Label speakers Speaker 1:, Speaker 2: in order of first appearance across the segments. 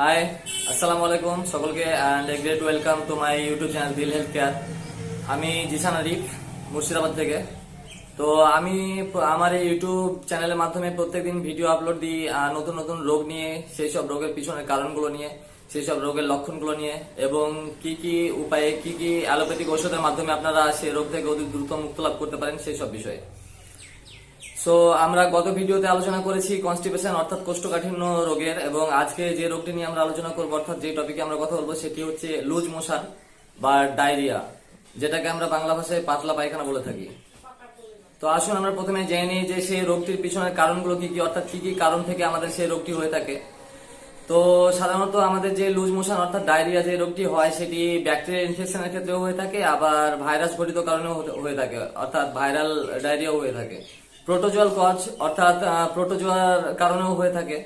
Speaker 1: High, আসসালামু আলাইকুম সকলকে and a great welcome to my YouTube channel দিল হেলথ কেয়ার। আমি জিসান আরিফ, মুর্শিদাবাদ থেকে। তো আমি আমার এই ইউটিউব চ্যানেলের মাধ্যমে প্রত্যেকদিন ভিডিও আপলোড দিই নতুন নতুন রোগ নিয়ে, সেই সব রোগের পিছনের কারণগুলো নিয়ে, সেই সব রোগের লক্ষণগুলো নিয়ে, এবং কি কি উপায়ে কি কি অ্যালোপ্যাথিক ওষুধের মাধ্যমে আপনারা সেই রোগ থেকে অতি দ্রুত মুক্ত লাভ করতে পারেন সেই সব বিষয়ে। সো আমরা গত ভিডিওতে আলোচনা করেছি কনস্টিপেশন অর্থাৎ কোষ্ঠকাঠিন্য রোগের, এবং আজকে যে রোগটি নিয়ে আমরা আলোচনা করবো অর্থাৎ যে টপিকে আমরা কথা বলবো সেটি হচ্ছে লুজ মোশন বা ডায়রিয়া, যেটাকে আমরা বাংলা ভাষায় পাতলা পায়খানা বলে থাকি। তো আসুন আমরা প্রথমে জেনে নিই যে সেই রোগটির পিছনের কারণগুলো কি কি, অর্থাৎ কি কি কারণ থেকে আমাদের সেই রোগটি হয়ে থাকে। তো সাধারণত আমাদের যে লুজ মোশন অর্থাৎ ডায়রিয়া যে রোগটি হয় সেটি ব্যাকটেরিয়াল ইনফেকশনের ক্ষেত্রেও হয়ে থাকে, আবার ভাইরাস ঘটিত কারণেও হয়ে থাকে, অর্থাৎ ভাইরাল ডায়রিয়াও হয়ে থাকে। প্রোটোজোয়াল কজ অর্থাৎ প্রোটোজোয়ার কারণেও হয়ে থাকে।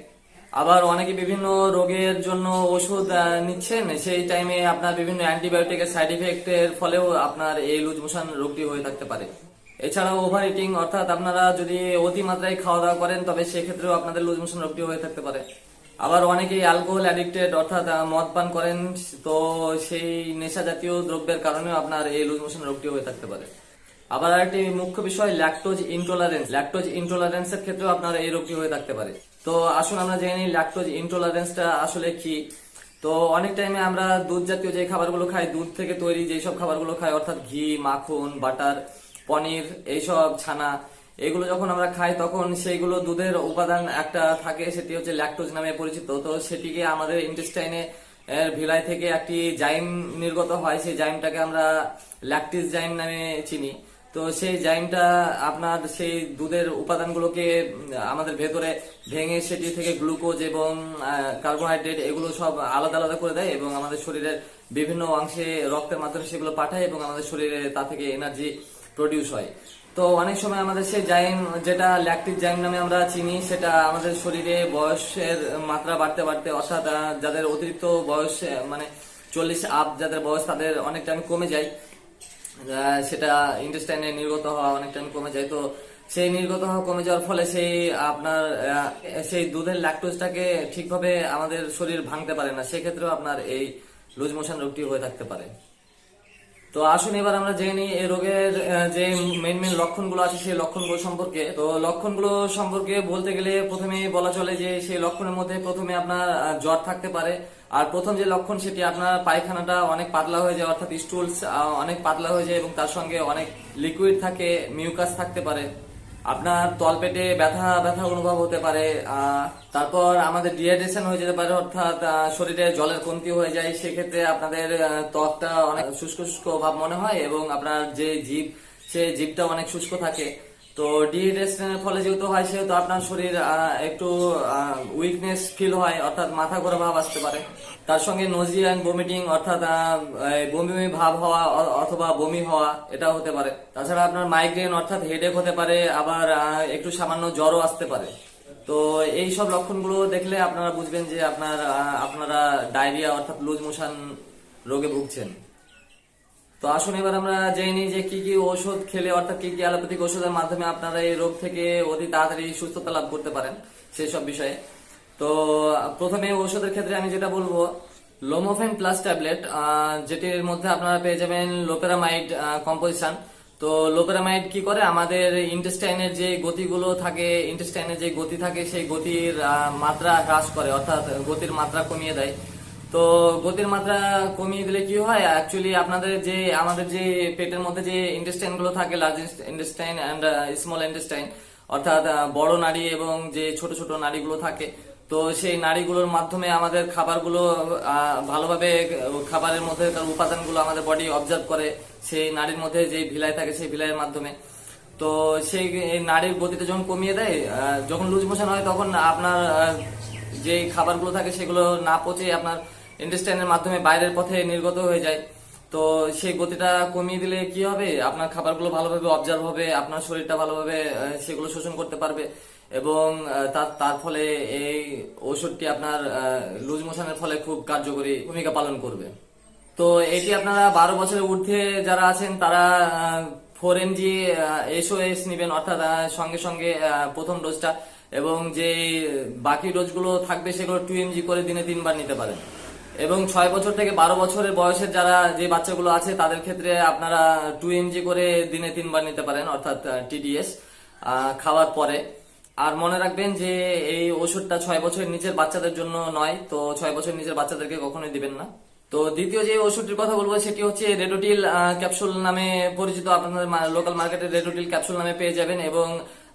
Speaker 1: আবার অনেকে বিভিন্ন রোগের জন্য ওষুধ নিচ্ছেন, সেই টাইমে আপনার বিভিন্ন অ্যান্টিবায়োটিকের সাইড ইফেক্টের ফলেও আপনার এই লুজ মোশন রোগটি হয়ে থাকতে পারে। এছাড়াও ওভার ইটিং অর্থাৎ আপনারা যদি অতিমাত্রায় খাওয়া দাওয়া করেন তবে সেক্ষেত্রেও আপনাদের লুজ মোশন রোগটি হয়ে থাকতে পারে। আবার অনেকেই অ্যালকোহল অ্যাডিক্টেড অর্থাৎ মদ পান করেন, তো সেই নেশা জাতীয় দ্রব্যের কারণেও আপনার এই লুজ মোশন রোগটি হয়ে থাকতে পারে। আবার আরেকটি মুখ্য বিষয় ল্যাকটোজ ইনটলারেন্সের ক্ষেত্রেও আপনার এই রোগটি হয়ে থাকতে পারে। তো আসুন আমরা জেনে নিই ল্যাকটোজ ইনটলারেন্সটা আসলে কি। তো অনেক টাইমে আমরা দুধ জাতীয় যে খাবারগুলো খাই, দুধ থেকে তৈরি যেসব খাবারগুলো খাই অর্থাৎ ঘি, মাখন, বাটার, পনির, এইসব ছানা, এগুলো যখন আমরা খাই তখন সেইগুলো দুধের উপাদান একটা থাকে, সেটি হচ্ছে ল্যাকটোজ নামে পরিচিত। তো সেটিকে আমাদের ইন্টেস্টাইনে ভিলাই থেকে একটি জাইম নির্গত হয়, সেই জাইমটাকে আমরা ল্যাকটিস জাইম নামে চিনি। তো সেই জাইমটা আপনার সেই দুধের উপাদানগুলোকে আমাদের ভেতরে ভেঙে সেটি থেকে গ্লুকোজ এবং কার্বোহাইড্রেট এগুলো সব আলাদা আলাদা করে দেয়, এবং আমাদের শরীরের বিভিন্ন অংশে রক্তের মাধ্যমে সেগুলো পাঠায়, এবং আমাদের শরীরে তা থেকে এনার্জি প্রডিউস হয়। তো অনেক সময় আমাদের সেই জাইম, যেটা ল্যাকটিক জাইম নামে আমরা চিনি, সেটা আমাদের শরীরে বয়সের মাত্রা বাড়তে বাড়তে, অর্থাৎ যাদের অতিরিক্ত বয়স মানে 40 আপ যাদের বয়স, তাদের অনেক টাইম কমে যায়, সেটা ইন্টেস্টাইনে নির্গত হওয়া অনেক টাইম কমে যায়। তো সেই নির্গত হওয়া কমে যাওয়ার ফলে সেই আপনার সেই দুধের ল্যাকটোজটাকে ঠিকভাবে আমাদের শরীর ভাঙতে পারে না, সেক্ষেত্রেও আপনার এই লুজ মোশন রোগটি হয়ে থাকতে পারে। তো আসুন এবার আমরা জেনে নিই এই রোগের যে মেইন মেইন লক্ষণগুলো আছে সেই লক্ষণগুলো সম্পর্কে। তো লক্ষণগুলো সম্পর্কে বলতে গেলে প্রথমে বলা চলে যে সেই লক্ষণের মধ্যে প্রথমে আপনার জ্বর থাকতে পারে। আর প্রথম যে লক্ষণ সেটি আপনার পায়খানাটা অনেক পাতলা হয়ে যায়, অর্থাৎ স্টুলস অনেক পাতলা হয়ে যায়, এবং তার সঙ্গে অনেক লিকুইড থাকে, মিউকাস থাকতে পারে। আপনার তলপেটে ব্যথা ব্যথা অনুভব হতে পারে। তারপর আমাদের ডিহাইড্রেশন হয়ে যেতে পারে, অর্থাৎ শরীরে জলের কমতি হয়ে যায়, সেক্ষেত্রে আপনাদের ত্বকটা অনেক শুষ্ক শুষ্ক ভাব মনে হয়, এবং আপনার যে জিভ, সেই জিভটা অনেক শুষ্ক থাকে। তো ডিহাইড্রেশনের ফলে যেহেতু হয়, সেহেতু আপনার শরীর একটু উইকনেস ফিল হয়, অর্থাৎ মাথা ঘোরা ভাব আসতে পারে। তার সঙ্গে নোজিয়া এন্ড ভমিটিং অর্থাৎ বমি বমি ভাব হওয়া অথবা বমি হওয়া, এটা হতে পারে। তাছাড়া আপনার মাইগ্রেন অর্থাৎ হেডেক হতে পারে, আবার একটু সামান্য জ্বরও আসতে পারে। তো এই সব লক্ষণগুলো দেখলে আপনারা বুঝবেন যে আপনারা ডায়রিয়া অর্থাৎ লুজ মোশন রোগে ভুগছেন। তো আসুন এবার আমরা জেনে নিই যে কি কি ওষুধ খেলে, অর্থাৎ কি কি অ্যালোপ্যাথিক ওষুধের মাধ্যমে আপনারা এই রোগ থেকে অতি তাড়াতাড়ি সুস্থতা লাভ করতে পারেন সেই সব বিষয়ে। তো প্রথমে ওষুধের ক্ষেত্রে আমি যেটা বলবো, লোমোফেন প্লাস ট্যাবলেট, যেটির মধ্যে আপনারা পেয়ে যাবেন লোপেরামাইড কম্পোজিশন। তো লোপেরামাইড কি করে, আমাদের ইন্টেস্টাইনের যে গতিগুলো থাকে, ইন্টেস্টাইনের যে গতি থাকে, সেই গতির মাত্রা হ্রাস করে, অর্থাৎ গতির মাত্রা কমিয়ে দেয়। তো গতির মাত্রা কমিয়ে দিলে কি হয়, অ্যাকচুয়ালি আমাদের যে পেটের মধ্যে যে ইন্টেস্টাইন গুলো থাকে, large intestine and small intestine, অর্থাৎ বড় নাড়ি এবং যে ছোট ছোট নাড়িগুলো থাকে, তো সেই নাড়িগুলোর মাধ্যমে আমাদের খাবারগুলো ভালোভাবে, খাবারের মধ্যে উপাদানগুলো আমাদের বডি অবজার্ভ করে, সেই নাড়ির মধ্যে যে ভিলাই থাকে সেই ভিলাইয়ের মাধ্যমে। তো সেই নাড়ির গতিটা যখন কমিয়ে দেয়, যখন লুজ মোশন হয়, তখন আপনার যে খাবারগুলো থাকে সেগুলো না পচে আপনার ইন্টেস্টাইনের মাধ্যমে বাইরের পথে নির্গত হয়ে যায়। তো সেই গতিটা কমিয়ে দিলে কি হবে, আপনার খাবারগুলো ভালোভাবে অবজার্ভ হবে, আপনার শরীরটা ভালোভাবে সেগুলো শোষণ করতে পারবে, এবং তার ফলে এই ওষুধটি আপনার লুজ মোশনের ফলে খুব কার্যকরী ভূমিকা পালন করবে। তো এটি আপনারা 12 বছরের ঊর্ধ্বে যারা আছেন তারা 4 mg SOS নিবেন, অর্থাৎ সঙ্গে সঙ্গে প্রথম ডোজটা এবং যে বাকি ডোজগুলো থাকবে সেগুলো 2 mg করে দিনে 3 বার নিতে পারেন। এবং 6 বছর থেকে 12 বছরের বয়সের যারা যে বাচ্চাগুলো আছে তাদের ক্ষেত্রে আপনারা 2 mg করে দিনে 3 বার নিতে পারেন, অর্থাৎ TDS খাওয়ার পরে। আর মনে রাখবেন যে এই ওষুধটা 6 বছরের নিচের বাচ্চাদের জন্য নয়, তো 6 বছরের নিচের বাচ্চাদেরকে কখনোই দিবেন না। তো দ্বিতীয় যে ওষুধটির কথা বলবো সেটি হচ্ছে রেডোটিল ক্যাপসুল নামে পরিচিত। আপনাদের লোকাল মার্কেটে রেডোটিল ক্যাপসুল নামে পেয়ে যাবেন, এবং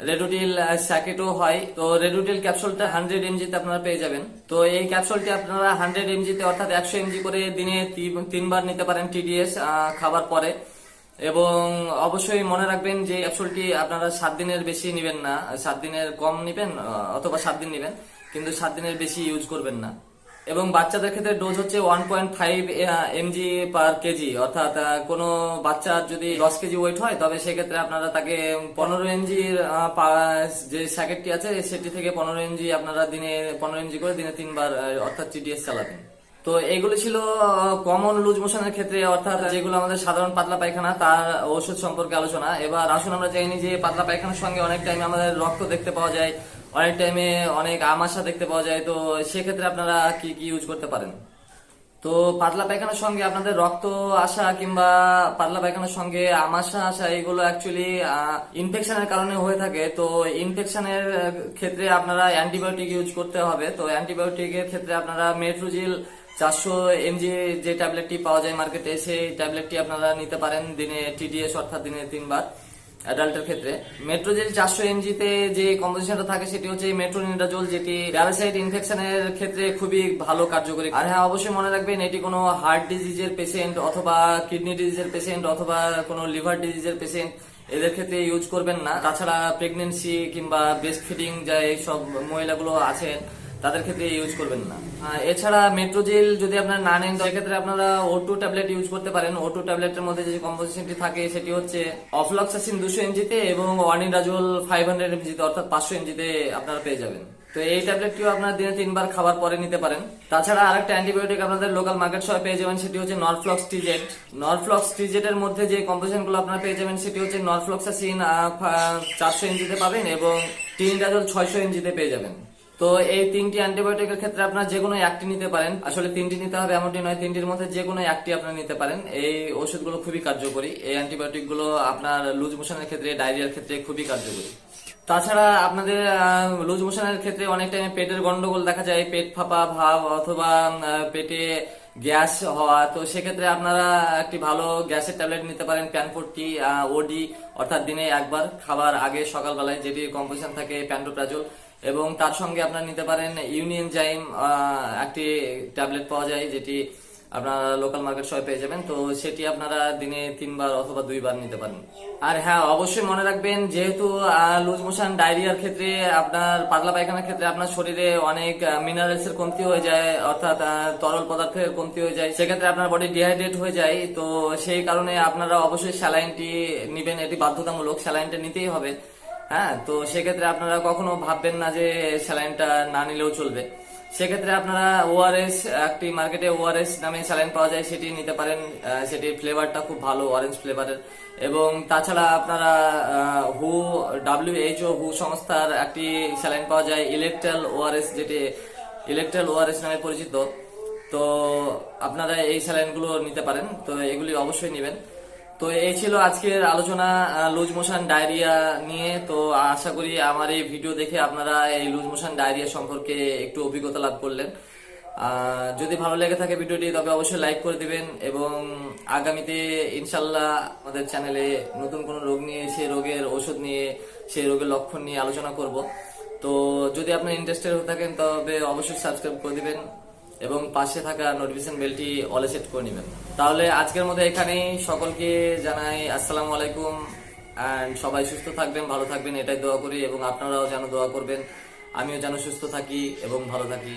Speaker 1: রেডোটিল স্যাকেটও হয়। তো রেডোটিল ক্যাপসুলটা 100 mg তে আপনারা পেয়ে যাবেন। তো এই ক্যাপসুলটি আপনারা 100 mg তে অর্থাৎ 100 mg করে দিনে 3 বার নিতে পারেন TDS খাবার পরে। এবং অবশ্যই মনে রাখবেন যে ক্যাপসুলটি আপনারা 7 দিনের বেশি নেবেন না, 7 দিনের কম নেবেন অথবা 7 দিন নেবেন, কিন্তু 7 দিনের বেশি ইউজ করবেন না। এবং বাচ্চাদের ক্ষেত্রে ডোজ হচ্ছে 1.5 mg পার কেজি, অর্থাৎ কোনো বাচ্চার যদি 10 কেজি ওয়েট হয় তবে সেক্ষেত্রে আপনারা তাকে 15 mg যে স্যাকেটটি আছে সেটি থেকে 15 mg আপনারা দিনে 15 mg করে দিনে 3 বার অর্থাৎ TDS চালাবেন। তো এগুলো ছিল কমন লুজ মোশনের ক্ষেত্রে, অর্থাৎ যেগুলো আমাদের সাধারণ পাতলা পায়খানা তার ওষুধ সম্পর্কে আলোচনা। এবার আসুন আমরা জানি যে পাতলা পায়খানার সঙ্গে অনেক টাইমে আমাদের রক্ত দেখতে পাওয়া যায়, অনেক টাইমে অনেক আমাশা দেখতে পাওয়া যায়। তো সেক্ষেত্রে আপনারা কি কি ইউজ করতে পারেন? তো পাতলা পায়খানার সঙ্গে আপনাদের রক্ত আসা কিংবা পাতলা পায়খানার সঙ্গে আমাশা আসা এগুলো অ্যাকচুয়ালি ইনফেকশনের কারণে হয়ে থাকে। তো ইনফেকশনের ক্ষেত্রে আপনারা অ্যান্টিবায়োটিক ইউজ করতে হবে। তো অ্যান্টিবায়োটিকের ক্ষেত্রে আপনারা মেট্রোজিল 400 mg যে ট্যাবলেটটি পাওয়া যায় মার্কেটে, সেই ট্যাবলেটটি আপনারা নিতে পারেন দিনে TDS অর্থাৎ দিনে 3 বার অ্যাডাল্টের ক্ষেত্রে। মেট্রোজেল 400 mg তে যে কম্পোজিশনটা থাকে সেটি হচ্ছে মেট্রোনিডাজোল, যেটি প্যারাসাইট ইনফেকশনের ক্ষেত্রে খুবই ভালো কার্যকরী। আর হ্যাঁ, অবশ্যই মনে রাখবেন এটি কোনো হার্ট ডিজিজের পেশেন্ট অথবা কিডনি ডিজিজের পেশেন্ট অথবা কোনো লিভার ডিজিজের পেশেন্ট এদের ক্ষেত্রে ইউজ করবেন না। তাছাড়া প্রেগনেন্সি কিংবা ব্রেস্ট ফিডিং যা এইসব মহিলাগুলো আছেন তাদের ক্ষেত্রে ইউজ করবেন না। এছাড়া মেট্রোজেল যদি আপনারা না নেন সেক্ষেত্রে আপনারা O2 ট্যাবলেট ইউজ করতে পারেন। O2 ট্যাবলেটের মধ্যে যে কম্পোজিশনটি থাকে সেটি হচ্ছে অফ্লক্সাসিন 200 mg তে এবং ওয়ানিডাজোল 500 mg তে অর্থাৎ 500 mg তে আপনারা পেয়ে যাবেন। তো এই ট্যাবলেটটিও আপনারা দিনে 3 বার খাবার পরে নিতে পারেন। তাছাড়া আরেকটা অ্যান্টিবায়োটিক আপনাদের লোকাল মার্কেট শপে পেয়ে যাবেন, সেটি হচ্ছে নরফ্লক্স TZ। নরফ্লক্স TZ এর মধ্যে যে কম্পোজিশন গুলো আপনারা পেয়ে যাবেন সেটি হচ্ছে নরফ্লক্সাসিন 400 mg তে পাবেন এবং টিনিডাজোল 600 mg তে পেয়ে যাবেন। তো এই 3টি অ্যান্টিবায়োটিকের ক্ষেত্রে আপনারা যে কোনো একটি নিতে পারেন। আসলে 3টি নিতে হবে এমনটি নয়, 3টির মধ্যে যে কোনো একটি আপনারা নিতে পারেন। এই ওষুধগুলো খুবই কার্যকরী। এই অ্যান্টিবায়োটিক গুলো আপনার লুজ মোশনের ক্ষেত্রে, ডায়রিয়ার ক্ষেত্রে খুবই কার্যকরী। তাছাড়া আপনাদের লুজ মোশনের ক্ষেত্রে অনেক টাইমে পেটের গন্ডগোল দেখা যায়, পেট ফাঁপা ভাব অথবা পেটে গ্যাস হওয়া। তো সেক্ষেত্রে আপনারা একটি ভালো গ্যাসের ট্যাবলেট নিতে পারেন, প্যানফোর্টি OD, অর্থাৎ দিনে 1 বার খাবার আগে সকালবেলায়, যেটি কম্পোজিশন থাকে প্যান্টোপ্রাজোল। এবং তার সঙ্গে আপনারা নিতে পারেন ইউনিয়ন জাইম, একটি ট্যাবলেট পাওয়া যায় যেটি আপনারা লোকাল মার্কেট শপে পেয়ে যাবেন। তো সেটি আপনারা দিনে 3 বার অথবা 2 বার নিতে পারেন। আর হ্যাঁ, অবশ্যই মনে রাখবেন যেহেতু লুজ মোশন ডায়রিয়ার ক্ষেত্রে আপনার পাতলা পায়খানার ক্ষেত্রে আপনার শরীরে অনেক মিনারেলস এর কমতি হয়ে যায়, অর্থাৎ তরল পদার্থের কমতি হয়ে যায়, সেক্ষেত্রে আপনার বডি ডিহাইড্রেট হয়ে যায়। তো সেই কারণে আপনারা অবশ্যই স্যালাইনটি নিবেন, এটি বাধ্যতামূলক, স্যালাইনটা নিতেই হবে। হ্যাঁ, তো সেক্ষেত্রে আপনারা কখনো ভাববেন না যে স্যালাইনটা না নিলেও চলবে। সেক্ষেত্রে আপনারা ORS, একটি মার্কেটে ORS নামে স্যালাইন পাওয়া যায়, সেটি নিতে পারেন। সেটির ফ্লেভারটা খুব ভালো, অরেঞ্জ ফ্লেভারের। এবং তাছাড়া আপনারা WHO সংস্থার একটি স্যালাইন পাওয়া যায় ইলেকট্রাল ORS, যেটি ইলেকট্রাল ORS নামে পরিচিত। তো আপনারা এই স্যালাইনগুলো নিতে পারেন। তো এগুলি অবশ্যই নেবেন। তো এই ছিল আজকের আলোচনা লুজ মোশন ডায়রিয়া নিয়ে। তো আশা করি আমার এই ভিডিও দেখে আপনারা এই লুজ মোশন ডায়রিয়া সম্পর্কে একটু অভিজ্ঞতা লাভ করলেন। যদি ভালো লেগে থাকে ভিডিওটি তবে অবশ্যই লাইক করে দিবেন, এবং আগামীতে ইনশাল্লাহ আমাদের চ্যানেলে নতুন কোনো রোগ নিয়ে, সেই রোগের ওষুধ নিয়ে, সেই রোগের লক্ষণ নিয়ে আলোচনা করব। তো যদি আপনার ইন্টারেস্টেড হয়ে থাকেন তবে অবশ্যই সাবস্ক্রাইব করে দিবেন এবং পাশে থাকা নোটিফিকেশন বেলটি অলে সেট করে নেবেন। তাহলে আজকের মতো এখানেই, সকলকে জানাই আসসালামু আলাইকুম। এন্ড সবাই সুস্থ থাকবেন, ভালো থাকবেন, এটাই দোয়া করি। এবং আপনারাও যেন দোয়া করবেন আমিও যেন সুস্থ থাকি এবং ভালো থাকি।